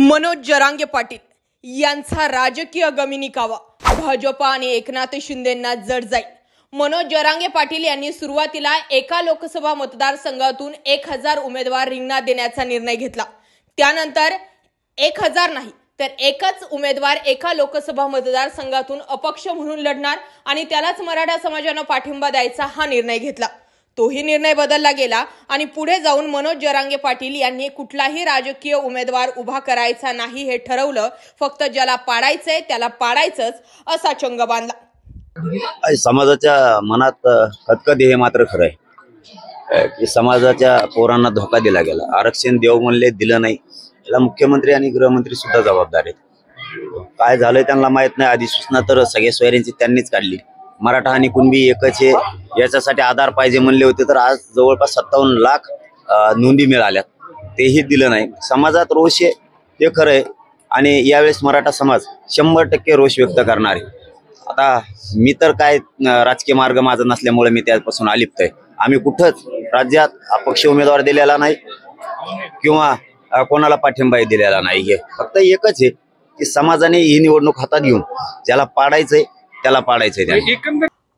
मनोज जरांगे पाटील यांचा राजकीय गमिनीकावा भाजपा आणि एकनाथ शिंदेंना जड जाईल। मनोज जरांगे पाटील यांनी सुरुवातीला एका लोकसभा मतदारसंघातून 1000 उमेदवार रिंगणात देण्याचा निर्णय घेतला। त्यानंतर 1000 नाही तर एकच उमेदवार एका लोकसभा मतदारसंघातून अपक्ष म्हणून लढणार आणि त्यालाच मराठा समाजाने पाठिंबा द्यायचा हा निर्णय घेतला। तोही निर्णय बदलला गेला आणि पुढे जाऊन मनोज जरांगे पाटील यांनी कुठलाही राजकीय उमेदवार उभा करायचा नाही हे ठरवलं। फक्त ज्याला पाडायचंय त्याला पाडायचंच असा चंग बांधला। समाजाच्या मनात खतखत हे मात्र खरं आहे की समाजाच्या पोरांना धोका दिला गेला। आरक्षण देव म्हणले दिलं नाही, याला मुख्यमंत्री आणि गृहमंत्री सुद्धा जबाबदार आहेत। काय झालंय त्यांना माहित नाही। अधिसूचना तर सगळ्या सोयऱ्यांची त्यांनीच काढली। मराठा आणि कुणबी एकच आहे याच्यासाठी आधार पाहिजे म्हणले होते, तर आज जवळपास 57 लाख नोंदी मिळाल्या, तेही दिलं नाही। समाजात रोष आहे ते खरं आहे आणि यावेळेस मराठा समाज 100% रोष व्यक्त करणार आहे। आता मी तर काय राजकीय मार्ग माझा नसल्यामुळे मी त्यापासून अलिप्त आहे। आम्ही कुठंच राज्यात अपक्ष उमेदवार दिलेला नाही किंवा कोणाला पाठिंबाही दिलेला नाही। फक्त एकच आहे की समाजाने ही निवडणूक हातात घेऊन ज्याला पाडायचंय त्याला पाडायचंय।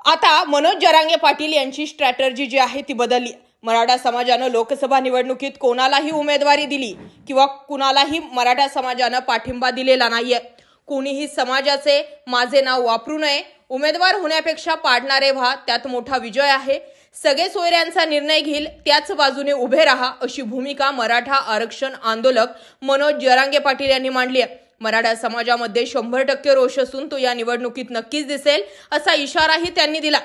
आता मनोज जरांगे पाटील यांची स्ट्रॅटर्जी जी आहे ती बदलली। मराठा समाजानं लोकसभा निवडणुकीत कोणालाही उमेदवारी दिली किंवा कुणालाही मराठा समाजानं पाठिंबा दिलेला नाहीये। कोणीही समाजाचे माझे नाव वापरू नये, उमेदवार होण्यापेक्षा पाडणारे व्हा, त्यात मोठा विजय आहे। सगळे सोयऱ्यांचा निर्णय घेईल त्याच बाजूने उभे राहा, अशी भूमिका मराठा आरक्षण आंदोलक मनोज जरांगे पाटील यांनी मांडली आहे। मराठा समाजामध्ये 100% रोष असून तो या निवडणुकीत नक्कीच दिसेल असा इशाराही त्यांनी दिला।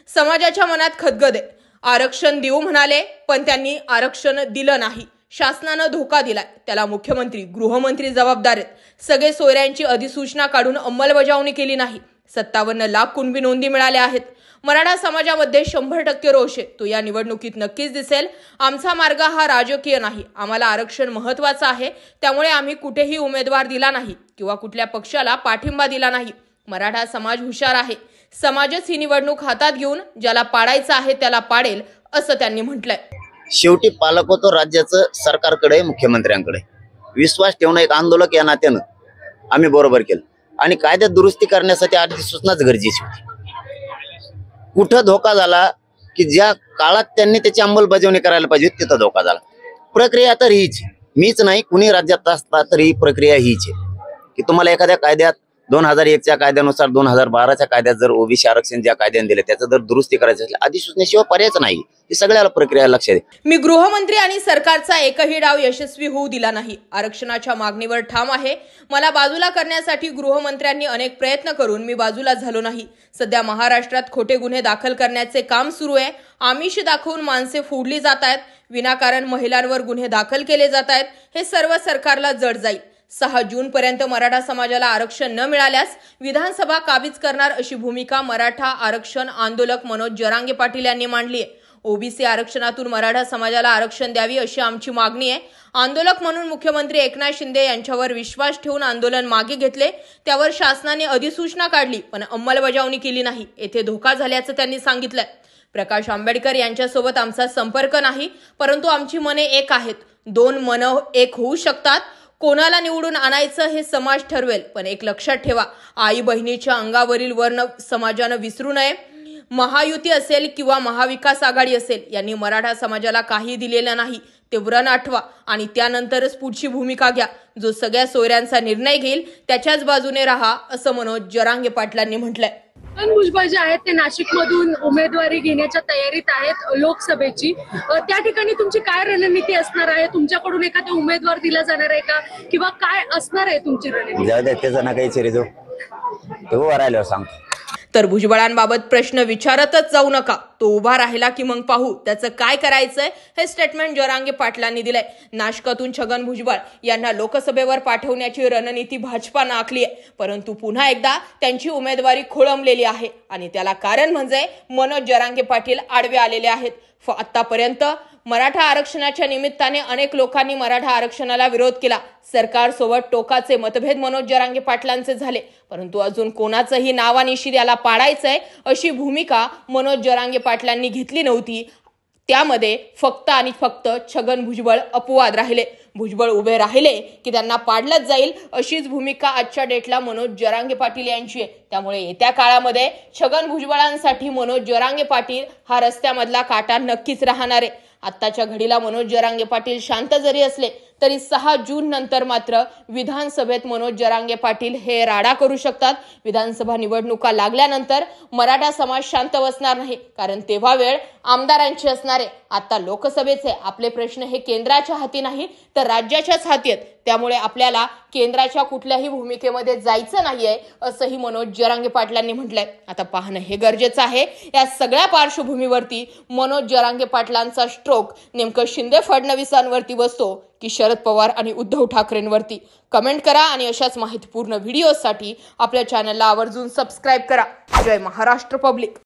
समाजाच्या मनात खदगद आहे। आरक्षण देऊ म्हणाले पण त्यांनी आरक्षण दिलं नाही। शासनानं धोका दिलाय, त्याला मुख्यमंत्री गृहमंत्री जबाबदार आहेत। सगळे सोयऱ्यांची अधिसूचना काढून अंमलबजावणी केली नाही। 57 लाख कुणबी नोंदी मिळाल्या आहेत। मराठा समाजामध्ये 100% रोष आहे, तो या निवडणुकीत नक्कीच दिसेल। आमचा मार्ग हा राजकीय नाही, आम्हाला आरक्षण महत्त्वाचं आहे, त्यामुळे आम्ही कुठेही उमेदवार दिला नाही किंवा कुठल्या पक्षाला पाठिंबा दिला नाही। मराठा समाज हुशार आहे, समाजच ही निवडणूक हातात घेऊन ज्याला पाडायचं आहे त्याला पाडेल असं त्यांनी म्हटलंय। शेवटी पालक होतो राज्याचं सरकारकडे, मुख्यमंत्र्यांकडे। विश्वास ठेवणं एक आंदोलक या नात्यानं आम्ही बरोबर केलं आणि कायद्यात दुरुस्ती करण्यासाठी अधिसूचनाच गरजेची होती। कुठं धोका झाला की ज्या काळात त्यांनी त्याची अंमलबजावणी करायला पाहिजे तिथं धोका झाला। प्रक्रिया तर हीच, मीच नाही कुणी राज्यात असता तर ही प्रक्रिया हीच आहे की तुम्हाला एखाद्या कायद्यात 2001च्या कायद्यानुसार 2012च्या कायद्यात जर ओबीसी आरक्षण ज्या कायद्याने दिले त्याचं जर दुरुस्ती करायचं असेल अधिसूचनेशिवाय पर्यायच नाही। हे सगळ्याला प्रक्रिया लक्षात आहे। मी गृहमंत्री आणि सरकारचा एकही डाव यशस्वी होऊ दिला नाही। आरक्षणाच्या मागणीवर ठाम आहे। मला बाजूला करण्यासाठी गृहमंत्र्यांनी अनेक प्रयत्न करून मी बाजूला झालो नाही। सध्या महाराष्ट्रात खोटे गुन्हे दाखल करण्याचे काम सुरू आहे। आमिष दाखवून माणसे फोडली जात आहेत, विनाकारण महिलांवर गुन्हे दाखल केले जात आहेत। हे सर्व सरकारला जड जाईल। 6 जून पर्यंत मराठा समाजाला आरक्षण न मिळाल्यास विधानसभा काबीज करणार अशी भूमिका मराठा आरक्षण आंदोलक मनोज जरांगे पाटील यांनी मांडली आहे। ओबीसी आरक्षणातून मराठा समाजाला आरक्षण द्यावी अशी आमची मागणी आहे। आंदोलक म्हणून मुख्यमंत्री एकनाथ शिंदे यांच्यावर विश्वास ठेवून आंदोलन मागे घेतले, त्यावर शासनाने अधिसूचना काढली पण अंमलबजावणी केली नाही। येथे धोका झाल्याचं त्यांनी सांगितलंय। प्रकाश आंबेडकर यांच्यासोबत आमचा संपर्क नाही, परंतु आमची मने एक आहेत। 2 मनं एक होऊ शकतात। कोणाला निवडून आणायचं हे समाज ठरवेल, पण एक लक्षात ठेवा, आई बहिणीच्या अंगावरील वर्ण समाजानं विसरू नये। महायुती असेल किंवा महाविकास आघाडी असेल, यांनी मराठा समाजाला काही दिलेलं नाही, ते व्रण आठवा आणि त्यानंतरच पुढची भूमिका घ्या। जो सगळ्या सोयऱ्यांचा निर्णय घेईल त्याच्याच बाजूने राहा, असं मनोज जरांगे पाटलांनी म्हटलंय। छगन भुजबळ जे आहेत ते नाशिकमधून उमेदवारी घेण्याच्या तयारीत आहेत लोकसभेची। त्या ठिकाणी तुमची काय रणनीती असणार आहे? तुमच्याकडून एखादा उमेदवार दिला जाणार आहे का किंवा काय असणार आहे तुमची रणनीती? जाऊ दे त्याचा ना काही चिरे जो तो वरायला सांगतो। तर भुजबळांबाबत प्रश्न विचारतच जाऊ नका, तो उभा राहिला की मग पाहू त्याचं काय करायचंय हे स्टेटमेंट जरांगे पाटलांनी दिलंय। नाशकातून छगन भुजबळ यांना लोकसभेवर पाठवण्याची रणनीती भाजपानं आखली आहे, परंतु पुन्हा एकदा त्यांची उमेदवारी खोळंबलेली आहे आणि त्याला कारण म्हणजे मनोज जरांगे पाटील आडवे आलेले आहेत। आतापर्यंत मराठा आरक्षणाच्या निमित्ताने अनेक लोकांनी मराठा आरक्षणाला विरोध केला। सरकारसोबत टोकाचे मतभेद मनोज जरांगे पाटलांचे झाले, परंतु अजून कोणाचंही नावानिशी याला पाडायचंय अशी भूमिका मनोज जरांगे पाटलांनी घेतली नव्हती। त्यामध्ये फक्त आणि फक्त छगन भुजबळ अपवाद राहिले। भुजबळ उभे राहिले की त्यांना पाडलंच जाईल अशीच भूमिका आजच्या डेटला मनोज जरांगे पाटील यांची आहे. त्यामुळे येत्या काळामध्ये छगन भुजबळांसाठी मनोज जरांगे पाटील हा रस्त्यामधला काटा नक्कीच राहणार आहे. आत्ताच्या घडीला मनोज जरांगे पाटील शांत जरी असले तरी 6 जून नंतर मात्र विधानसभेत मनोज जरांगे पाटील हे राडा करू शकतात. विधानसभा निवडणुका लागल्यानंतर मराठा समाज शांत बसणार नाही, कारण तेव्हा वेळ आमदारांची असणार आहे. आता लोकसभेचे आपले प्रश्न हे केंद्राच्या हाती नाही तर राज्याच्याच हाती आहेत. त्यामुळे आपल्याला केंद्राच्या कुठल्याही भूमिकेमध्ये जायचं नाहीये असंही मनोज जरांगे पाटलांनी म्हटलंय. आता पाहणं हे गरजेचं आहे. या सगळ्या पार्श्वभूमीवरती मनोज जरांगे पाटलांचा स्ट्रोक नेमकं शिंदे फडणवीसांवरती बसतो की शरद पवार आणि उद्धव ठाकरेंवरती? कमेंट करा आणि अशाच माहितीपूर्ण व्हिडिओसाठी आपल्या चॅनलला आवर्जून सबस्क्राईब करा. जय महाराष्ट्र पब्लिक.